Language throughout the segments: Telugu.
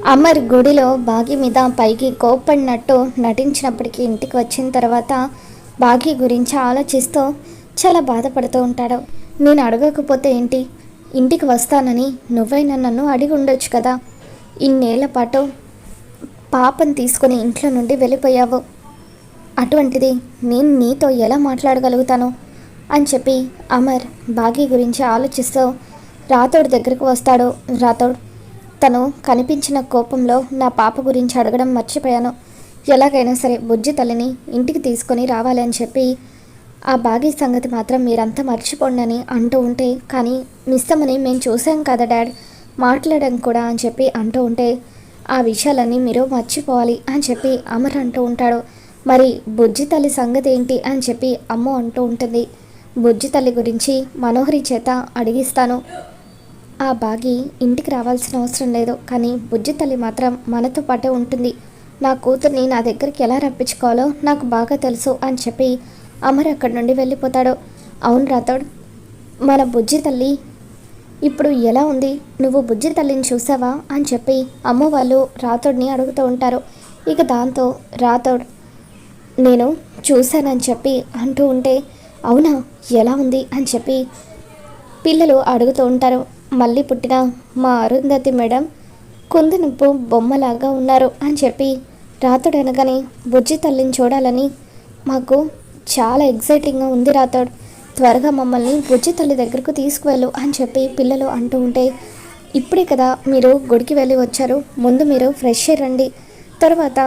అమర్ గుడిలో బాగి మీద పైకి కోప్పడినట్టు నటించినప్పటికీ ఇంటికి వచ్చిన తర్వాత బాగి గురించి ఆలోచిస్తూ చాలా బాధపడుతూ ఉంటాడు. నేను అడగకపోతే ఏంటి, ఇంటికి వస్తానని నువ్వైనా నన్ను అడిగి ఉండొచ్చు కదా. ఇన్నేళ్ల పాటు పాపను తీసుకుని ఇంట్లో నుండి వెళ్ళిపోయావు, అటువంటిది నేను నీతో ఎలా మాట్లాడగలుగుతాను అని చెప్పి అమర్ బాగి గురించి ఆలోచిస్తూ రాథోడ్ దగ్గరకు వస్తాడు. రాథోడ్, తను కనిపించిన కోపంలో నా పాప గురించి అడగడం మర్చిపోయాను. ఎలాగైనా సరే బుజ్జి తల్లిని ఇంటికి తీసుకొని రావాలి అని చెప్పి ఆ బాగి సంగతి మాత్రం మీరంతా మర్చిపోండి అని అంటూ ఉంటే, కానీ మిస్సమ్మని మేము చూసాం కదా డాడ్, మాట్లాడాం కూడా అని చెప్పి అంటూ ఉంటే, ఆ విషయాలన్నీ మీరు మర్చిపోవాలి అని చెప్పి అమర్ అంటూ ఉంటాడు. మరి బుజ్జి తల్లి సంగతి ఏంటి అని చెప్పి అమ్మ అంటూ ఉంటుంది. బుజ్జి తల్లి గురించి మనోహరి చేత అడిగిస్తాను. ఆ బాగి ఇంటికి రావాల్సిన అవసరం లేదు, కానీ బుజ్జి తల్లి మాత్రం మనతో పాటే ఉంటుంది. నా కూతుర్ని నా దగ్గరికి ఎలా రప్పించుకోవాలో నాకు బాగా తెలుసు అని చెప్పి అమర్ అక్కడి నుండి వెళ్ళిపోతాడు. అవును రాథోడ్, మన బుజ్జి తల్లి ఇప్పుడు ఎలా ఉంది, నువ్వు బుజ్జి తల్లిని చూసావా అని చెప్పి అమ్మ వాళ్ళు రాథోడ్ని అడుగుతూ ఉంటారు. ఇక దాంతో రాథోడ్ నేను చూశానని చెప్పి అంటూ ఉంటే, అవునా, ఎలా ఉంది అని చెప్పి పిల్లలు అడుగుతూ ఉంటారు. మళ్ళీ పుట్టిన మా అరుంధతి మేడం కుందనపు బొమ్మలాగా ఉన్నారు అని చెప్పి రాథోడ్ అనగానే, బుజ్జి తల్లిని చూడాలని మాకు చాలా ఎగ్జైటింగ్గా ఉంది రాథోడ్, త్వరగా మమ్మల్ని బుజ్జి తల్లి దగ్గరకు తీసుకువెళ్ళు అని చెప్పి పిల్లలు అంటూ ఉంటే, ఇప్పుడే కదా మీరు గుడికి వెళ్ళి వచ్చారు, ముందు మీరు ఫ్రెష్ అయ్యండి, తర్వాత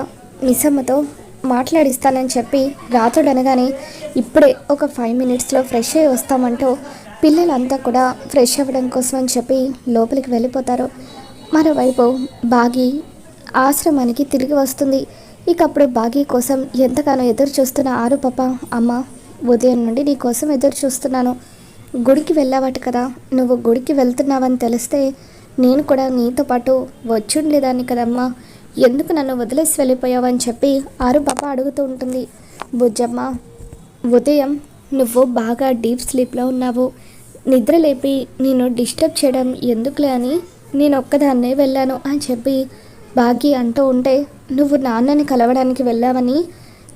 మిస్సమ్మతో మాట్లాడిస్తానని చెప్పి రాథోడ్ అనగానే, ఇప్పుడే ఒక 5 మినిట్స్లో ఫ్రెష్ అయ్యి వస్తామంటూ పిల్లలంతా కూడా ఫ్రెష్ అవ్వడం కోసం అని చెప్పి లోపలికి వెళ్ళిపోతారు. మరోవైపు బాగి ఆశ్రమానికి తిరిగి వస్తుంది. ఇక అప్పుడు బాగి కోసం ఎంతగానో ఎదురు చూస్తున్న ఆరు పాప, అమ్మ ఉదయం నుండి నీ కోసం ఎదురు చూస్తున్నాను, గుడికి వెళ్ళావట కదా, నువ్వు గుడికి వెళ్తున్నావని తెలిస్తే నేను కూడా నీతో పాటు వచ్చుండేదాన్ని కదమ్మా, ఎందుకు నన్ను వదిలేసి వెళ్ళిపోయావని చెప్పి ఆరు పాప అడుగుతూ ఉంటుంది. బుజ్జమ్మ, ఉదయం నువ్వు బాగా డీప్ స్లీప్లో ఉన్నావు, నిద్ర లేపి నేను డిస్టర్బ్ చేయడం ఎందుకులే అని నేను ఒక్కదాన్నే వెళ్ళాను అని చెప్పి బాగి అంటూ ఉంటే, నువ్వు నాన్నని కలవడానికి వెళ్ళావని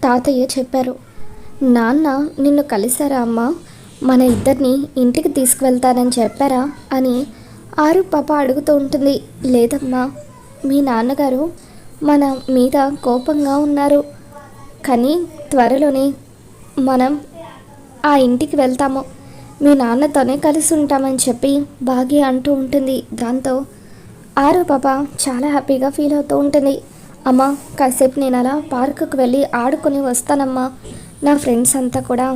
తాతయ్య చెప్పారు, నాన్న నిన్ను కలిశారా అమ్మ, మన ఇద్దరిని ఇంటికి తీసుకువెళ్తానని చెప్పారా అని ఆరు పాప అడుగుతూ ఉంటుంది. లేదమ్మా, మీ నాన్నగారు మన మీద కోపంగా ఉన్నారు, కానీ త్వరలోనే మనం ఆ ఇంటికి వెళ్తాము, మీ నాన్నతోనే కలిసి ఉంటామని చెప్పి బాగి అంటూ ఉంటుంది. దాంతో ఆరో పాప చాలా హ్యాపీగా ఫీల్ అవుతూ ఉంటుంది. అమ్మ, కాసేపు నేను అలా పార్కుకు వెళ్ళి ఆడుకొని వస్తానమ్మా, నా ఫ్రెండ్స్ అంతా కూడా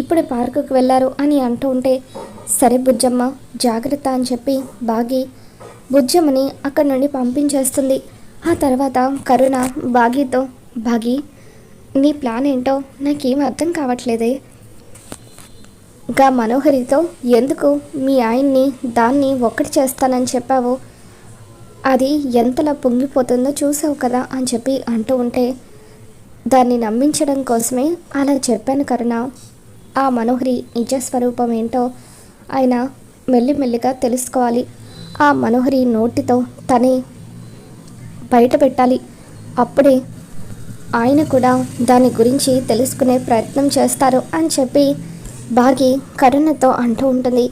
ఇప్పుడే పార్కుకు వెళ్ళారు అని అంటూ ఉంటే, సరే బుజ్జమ్మ జాగ్రత్త అని చెప్పి బాగి బుజ్జమ్మని అక్కడి నుండి పంపించేస్తుంది. ఆ తర్వాత కరుణ బాగితో, బాగి నీ ప్లాన్ ఏంటో నాకేం అర్థం కావట్లేదే, గా మనోహరితో ఎందుకు మీ ఆయన్ని దాన్ని ఒక్కటి చేస్తానని చెప్పావు, అది ఎంతలా పొంగిపోతుందో చూసావు కదా అని చెప్పి అంటూ ఉంటే, దాన్ని నమ్మించడం కోసమే అలా చెప్పాను కరుణ, ఆ మనోహరి నిజస్వరూపం ఏంటో ఆయన మెల్లిమెల్లిగా తెలుసుకోవాలి, ఆ మనోహరి నోటితో తనే బయట పెట్టాలి, అప్పుడే ఆయన కూడా దాని గురించి తెలుసుకునే ప్రయత్నం చేస్తారు అని చెప్పి బాగి కరుణతో అంటూ ఉంటుంది.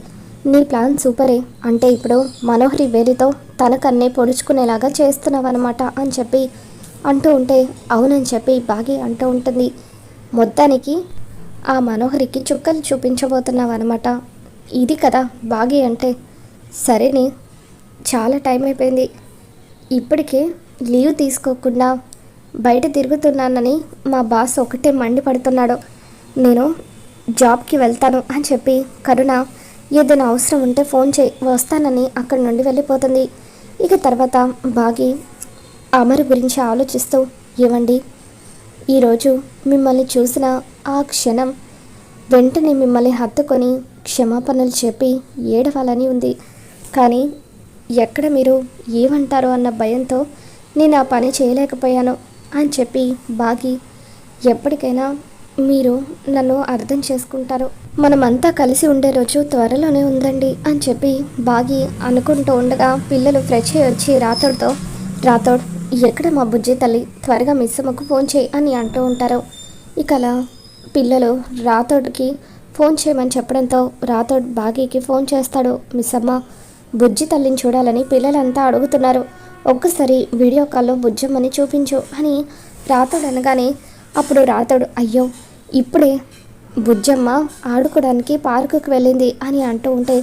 నీ ప్లాన్ సూపరే, అంటే ఇప్పుడు మనోహరి వేలితో తనకన్నే పొడుచుకునేలాగా చేస్తున్నావన్నమాట అని చెప్పి అంటూ ఉంటే, అవునని చెప్పి బాగి అంటూ ఉంటుంది. మొత్తానికి ఆ మనోహరికి చుక్కలు చూపించబోతున్నావన్నమాట, ఇది కదా బాగి అంటే, సరేనే చాలా టైం అయిపోయింది, ఇప్పటికే లీవ్ తీసుకోకుండా బయట తిరుగుతున్నానని మా బాస్ ఒకటే మండిపడుతున్నాడు, నేను జాబ్కి వెళ్తాను అని చెప్పి కరుణ ఏదైనా అవసరం ఉంటే ఫోన్ చేయి వస్తానని అక్కడి నుండి వెళ్ళిపోతుంది. ఇక తర్వాత బాగి అమర్ గురించి ఆలోచిస్తూ, ఏవండి ఈరోజు మిమ్మల్ని చూసిన ఆ క్షణం వెంటనే మిమ్మల్ని హత్తుకొని క్షమాపణలు చెప్పి ఏడవాలని ఉంది, కానీ ఎక్కడ మీరు ఏమంటారో అన్న భయంతో నేను ఆ పని చేయలేకపోయాను అని చెప్పి బాగి, ఎప్పటికైనా మీరు నన్ను అర్థం చేసుకుంటారు, మనమంతా కలిసి ఉండే రోజు త్వరలోనే ఉందండి అని చెప్పి బాగి అనుకుంటూ ఉండగా పిల్లలు ఫ్రెష్ అయ్యి వచ్చి రాథోడ్తో, రాథోడ్, ఎక్కడ మా బుజ్జి తల్లి, త్వరగా మిస్సమ్మకు ఫోన్ చేయి అని అంటూ ఉంటారు. ఇక అలా పిల్లలు రాథోడ్కి ఫోన్ చేయమని చెప్పడంతో రాథోడ్ బాగీకి ఫోన్ చేస్తాడు. మిస్సమ్మ, బుజ్జి తల్లిని చూడాలని పిల్లలంతా అడుగుతున్నారు, ఒక్కసారి వీడియో కాల్లో బుజ్జమ్మని చూపించు అని రాథోడ్ అనగానే అప్పుడు రాథోడ్, అయ్యో ఇప్పుడే బుజ్జమ్మ ఆడుకోవడానికి పార్కుకి వెళ్ళింది అని అంటూ ఉంటే,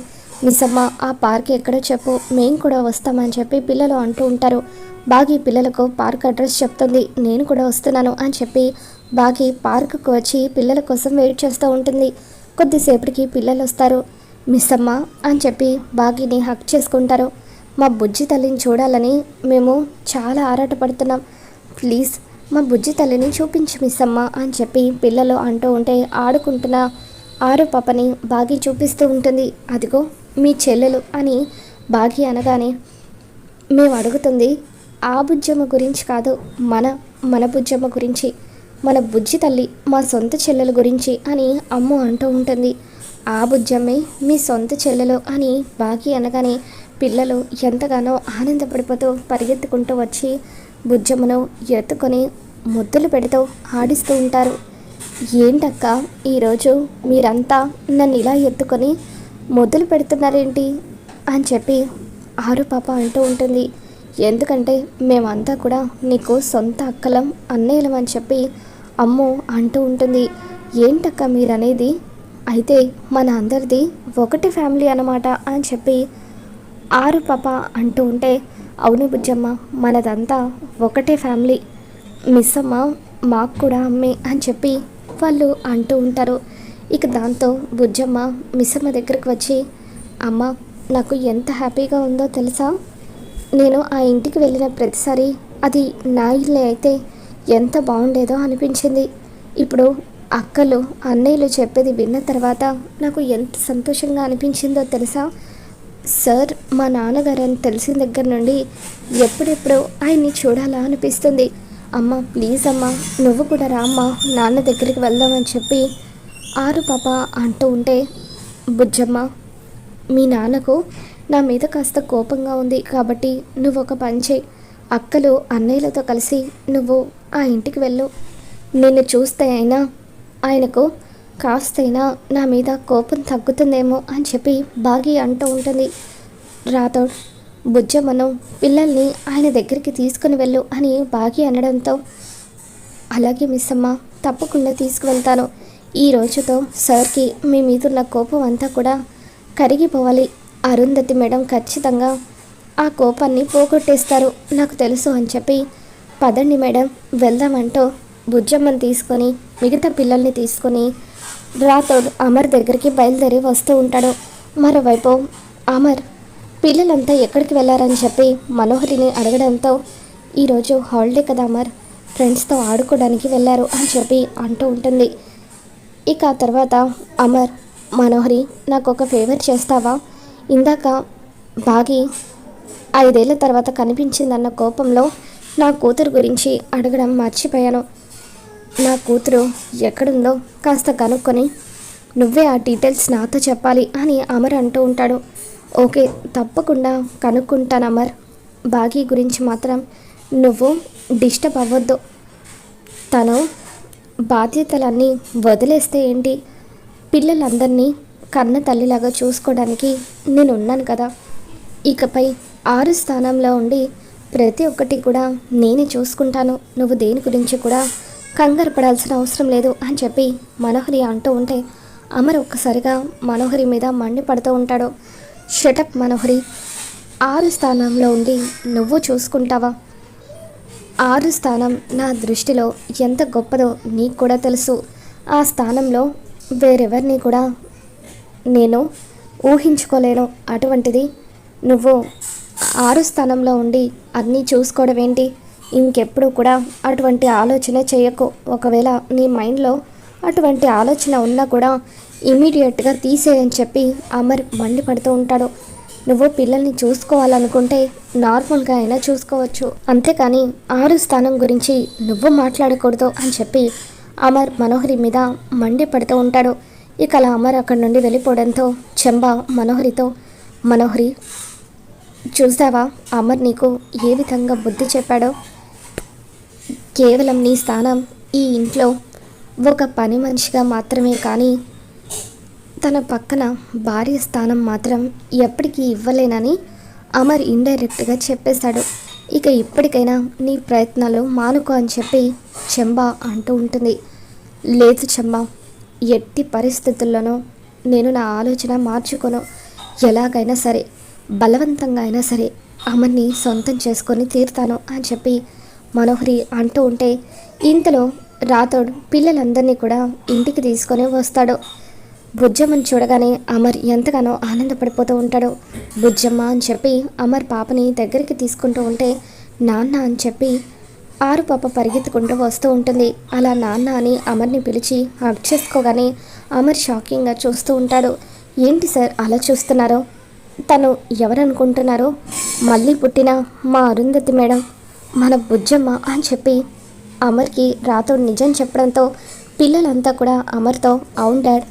మిస్సమ్మ ఆ పార్క్ ఎక్కడో చెప్పు, మేము కూడా వస్తామని చెప్పి పిల్లలు అంటూ ఉంటారు. బాగి పిల్లలకు పార్క్ అడ్రస్ చెప్తుంది. నేను కూడా వస్తున్నాను అని చెప్పి బాగి పార్కుకు వచ్చి పిల్లల కోసం వెయిట్ చేస్తూ ఉంటుంది. కొద్దిసేపటికి పిల్లలు వస్తారు. మిస్సమ్మ అని చెప్పి బాగిని హక్ చేసుకుంటారు. మా బుజ్జి తల్లిని చూడాలని మేము చాలా ఆరాటపడుతున్నాం, ప్లీజ్ మా బుజ్జి తల్లిని చూపించు మిస్సమ్మ అని చెప్పి పిల్లలు అంటూ ఉంటే ఆడుకుంటున్న ఆరు పాపని బాగి చూపిస్తూ ఉంటుంది. అదిగో మీ చెల్లెలు అని బాగి అనగానే, మేము అడుగుతుంది ఆ బుజ్జమ్మ గురించి కాదు, మన బుజ్జమ్మ గురించి, మన బుజ్జి తల్లి మా సొంత చెల్లెల గురించి అని అమ్ము అంటూ ఉంటుంది. ఆ బుజ్జమ్మే మీ సొంత చెల్లెలు అని బాగి అనగానే పిల్లలు ఎంతగానో ఆనందపడిపోతూ పరిగెత్తుకుంటూ వచ్చి బుజ్జమ్మను ఎత్తుకొని ముద్దులు పెడుతూ ఆడిస్తూ ఉంటారు. ఏంటక్క ఈరోజు మీరంతా నన్ను ఇలా ఎత్తుకొని ముద్దులు పెడుతున్నారేంటి అని చెప్పి ఆరు పాప అంటూ ఉంటుంది. ఎందుకంటే మేమంతా కూడా నీకు సొంత అక్కలం అన్నయ్యలం అని చెప్పి అమ్ము అంటూ ఉంటుంది. ఏంటక్క మీరనేది, అయితే మన అందరిది ఒకటి ఫ్యామిలీ అన్నమాట అని చెప్పి ఆరు పాప అంటూ ఉంటే, అవును బుజ్జమ్మ మనదంతా ఒకటే ఫ్యామిలీ, మిస్సమ్మ మాకు కూడా అమ్మే అని చెప్పి వాళ్ళు అంటూ ఉంటారు. ఇక దాంతో బుజ్జమ్మ మిస్సమ్మ దగ్గరికి వచ్చి, అమ్మ నాకు ఎంత హ్యాపీగా ఉందో తెలుసా, నేను ఆ ఇంటికి వెళ్ళిన ప్రతిసారి అది నా ఇల్లే అయితే ఎంత బాగుండేదో అనిపించింది. ఇప్పుడు అక్కలు అన్నయ్యలు చెప్పేది విన్న తర్వాత నాకు ఎంత సంతోషంగా అనిపించిందో తెలుసా. సార్ మా నాన్నగారు అని తెలిసిన దగ్గర నుండి ఎప్పుడెప్పుడు ఆయన్ని చూడాలా అనిపిస్తుంది. అమ్మ ప్లీజ్ అమ్మ నువ్వు కూడా రామ్మ, నాన్న దగ్గరికి వెళ్దామని చెప్పి ఆరు పాప అంటూ ఉంటే, బుజ్జమ్మ మీ నాన్నకు నా మీద కాస్త కోపంగా ఉంది కాబట్టి నువ్వు ఒక పని చేయి, అక్కలు అన్నయ్యలతో కలిసి నువ్వు ఆ ఇంటికి వెళ్ళు, నిన్ను చూస్తే అయినా ఆయనకు కాస్తైనా నా మీద కోపం తగ్గుతుందేమో అని చెప్పి బాగి అంటూ ఉంటుంది. రాథోడ్ బుజ్జమ్మను పిల్లల్ని ఆయన దగ్గరికి తీసుకుని వెళ్ళు అని బాగి అనడంతో, అలాగే మిస్సమ్మ తప్పకుండా తీసుకువెళ్తాను, ఈ రోజుతో సార్కి మీ మీదున్న కోపం అంతా కూడా కరిగిపోవాలి, అరుంధతి మేడం ఖచ్చితంగా ఆ కోపాన్ని పోగొట్టేస్తారు నాకు తెలుసు అని చెప్పి, పదండి మేడం వెళ్దామంటూ బుజ్జమ్మని తీసుకొని మిగతా పిల్లల్ని తీసుకొని రాథోడ్ అమర్ దగ్గరికి బయలుదేరి వస్తూ ఉంటాడు. మరోవైపు అమర్ పిల్లలంతా ఎక్కడికి వెళ్ళారని చెప్పి మనోహరిని అడగడంతో, ఈరోజు హాలిడే కదా అమర్, ఫ్రెండ్స్తో ఆడుకోవడానికి వెళ్ళారు అని చెప్పి అంటూ ఉంటుంది. ఇక ఆ తర్వాత అమర్, మనోహరి నాకు ఒక ఫేవర్ చేస్తావా, ఇందాక బాగి 5 ఏళ్ల తర్వాత కనిపించిందన్న కోపంలో నా కూతురు గురించి అడగడం మర్చిపోయాను, నా కూతురు ఎక్కడుందో కాస్త కనుక్కొని నువ్వే ఆ డీటెయిల్స్ నాతో చెప్పాలి అని అమర్ అంటూ ఉంటాడు. ఓకే తప్పకుండా కనుక్కుంటాను అమర్, బాగి గురించి మాత్రం నువ్వు డిస్టర్బ్ అవ్వద్దు, తను బాధ్యతలన్నీ వదిలేస్తే ఏంటి, పిల్లలందరినీ కన్న తల్లిలాగా చూసుకోవడానికి నేను ఉన్నాను కదా, ఇకపై 6 స్థానంలో ఉండి ప్రతి ఒక్కటి కూడా నేనే చూసుకుంటాను, నువ్వు దేని గురించి కూడా కంగారు పడాల్సిన అవసరం లేదు అని చెప్పి మనోహరి అంటూ ఉంటే, అమర్ ఒక్కసారిగా మనోహరి మీద మండిపడుతూ ఉంటాడు. షటప్ మనోహరి, 6 స్థానంలో ఉండి నువ్వు చూసుకుంటావా, 6 స్థానం నా దృష్టిలో ఎంత గొప్పదో నీకు కూడా తెలుసు, ఆ స్థానంలో వేరెవరిని కూడా నేను ఊహించుకోలేను, అటువంటిది నువ్వు 6 స్థానంలో ఉండి అన్నీ చూసుకోవడం ఏంటి, ఇంకెప్పుడు కూడా అటువంటి ఆలోచన చేయకు, ఒకవేళ నీ మైండ్లో అటువంటి ఆలోచన ఉన్నా కూడా ఇమీడియట్గా తీసేయని చెప్పి అమర్ మండిపడుతూ ఉంటాడు. నువ్వు పిల్లల్ని చూసుకోవాలనుకుంటే నార్మల్గా అయినా చూసుకోవచ్చు, అంతేకాని 6 స్థానం గురించి నువ్వు మాట్లాడకూడదు అని చెప్పి అమర్ మనోహరి మీద మండిపడుతూ ఉంటాడు. ఇక అలా అమర్ అక్కడి నుండి వెళ్ళిపోవడంతో చెంబ మనోహరితో, మనోహరి చూసావా అమర్ నీకు ఏ విధంగా బుద్ధి చెప్పాడో? కేవలం నీ స్థానం ఈ ఇంట్లో ఒక పని మనిషిగా మాత్రమే, కానీ తన పక్కన భార్య స్థానం మాత్రం ఎప్పటికీ ఇవ్వలేనని అమర్ ఇండైరెక్ట్గా చెప్పేశాడు. ఇక ఇప్పటికైనా నీ ప్రయత్నాలు మానుకో అని చెప్పి చెంబా అంటూ ఉంటుంది. లేదు చెంబా, ఎట్టి పరిస్థితుల్లోనూ నేను నా ఆలోచన మార్చుకోను. ఎలాగైనా సరే, బలవంతంగా అయినా సరే అమర్ని సొంతం చేసుకొని తీరుతాను అని చెప్పి మనోహరి అంటూ ఉంటే, ఇంతలో రాథోడ్ పిల్లలందరినీ కూడా ఇంటికి తీసుకొని వస్తాడు. బుజ్జమ్మని చూడగానే అమర్ ఎంతగానో ఆనందపడిపోతూ ఉంటాడు. బుజ్జమ్మ అని చెప్పి అమర్ పాపని దగ్గరికి తీసుకుంటూ ఉంటే, నాన్న అని చెప్పి ఆరు పాప పరిగెత్తుకుంటూ వస్తూ ఉంటుంది. అలా నాన్న అని అమర్ని పిలిచి హగ్ చేసుకోగానే అమర్ షాకింగ్గా చూస్తూ ఉంటాడు. ఏంటి సార్ అలా చూస్తున్నారో? తను ఎవరనుకుంటున్నారో? మళ్ళీ పుట్టిన మా అరుంధతి మేడం, మన బుజ్జమ్మ అని చెప్పి అమర్కి రాథోడ్ నిజం చెప్పడంతో పిల్లలంతా కూడా అమర్తో, అవును డాడ్,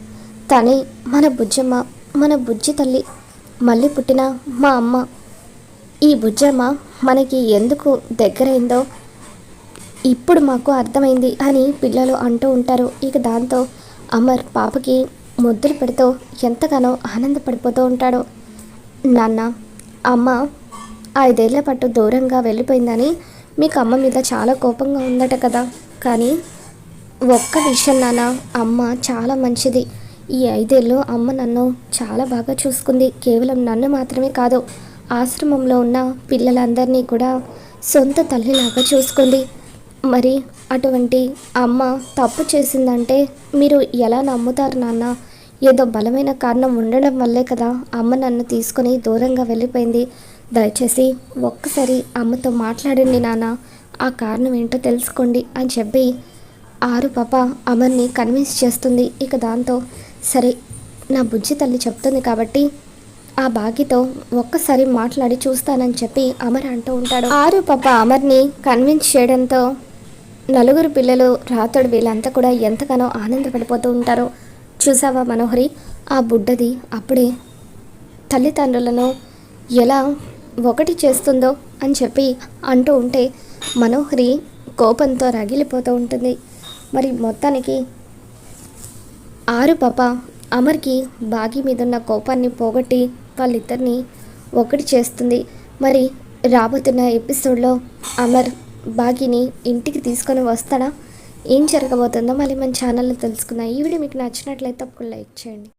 తనే మన బుజ్జమ్మ, మన బుజ్జి తల్లి, మళ్ళీ పుట్టిన మా అమ్మ. ఈ బుజ్జమ్మ మనకి ఎందుకు దగ్గరైందో ఇప్పుడు మాకు అర్థమైంది అని పిల్లలు అంటూ ఉంటారు. ఇక దాంతో అమర్ పాపకి ముద్దులు పెడుతూ ఎంతగానో ఆనందపడిపోతూ ఉంటాడు. నాన్న, అమ్మ 5 ఏళ్ల పాటు దూరంగా వెళ్ళిపోయిందని మీకు అమ్మ మీద చాలా కోపంగా ఉందట కదా, కానీ ఒక్క విషయం నాన్న, అమ్మ చాలా మంచిది. ఈ 5 ఏళ్ళు అమ్మ నన్ను చాలా బాగా చూసుకుంది. కేవలం నన్ను మాత్రమే కాదు, ఆశ్రమంలో ఉన్న పిల్లలందరినీ కూడా సొంత తల్లిలాగా చూసుకుంది. మరి అటువంటి అమ్మ తప్పు చేసిందంటే మీరు ఎలా నమ్ముతారు నాన్న? ఏదో బలమైన కారణం ఉండడం వల్లే కదా అమ్మ నన్ను తీసుకొని దూరంగా వెళ్ళిపోయింది. దయచేసి ఒక్కసారి అమ్మతో మాట్లాడండి నాన్న, ఆ కారణం ఏంటో తెలుసుకోండి అని చెప్పి ఆరు పాప అమర్ని కన్విన్స్ చేస్తుంది. ఇక దాంతో సరే, నా బుజ్జి తల్లి చెప్తుంది కాబట్టి ఆ బాగితో ఒక్కసారి మాట్లాడి చూస్తానని చెప్పి అమర్ అంటూ ఉంటాడు. ఆరు పాప అమర్ని కన్విన్స్ చేయడంతో నలుగురు పిల్లలు, రాథోడ్, వీళ్ళంతా కూడా ఎంతగానో ఆనందపడిపోతూ ఉంటారు. చూసావా మనోహరి, ఆ బుడ్డది అప్పుడే తల్లిదండ్రులను ఎలా ఒకటి చేస్తుందో అని చెప్పి అంటూ ఉంటే మనోహరి కోపంతో రగిలిపోతూ ఉంటుంది. మరి మొత్తానికి ఆరు పాప అమర్కి బాగి మీదున్న కోపాన్ని పోగొట్టి వాళ్ళిద్దరిని ఒకటి చేస్తుంది. మరి రాబోతున్న ఎపిసోడ్లో అమర్ బాగిని ఇంటికి తీసుకొని వస్తాడా? ఏం జరగబోతుందో మళ్ళీ మన ఛానల్లో తెలుసుకుందాం. ఈ వీడియో మీకు నచ్చినట్లయితే తప్పకుండా లైక్ చేయండి.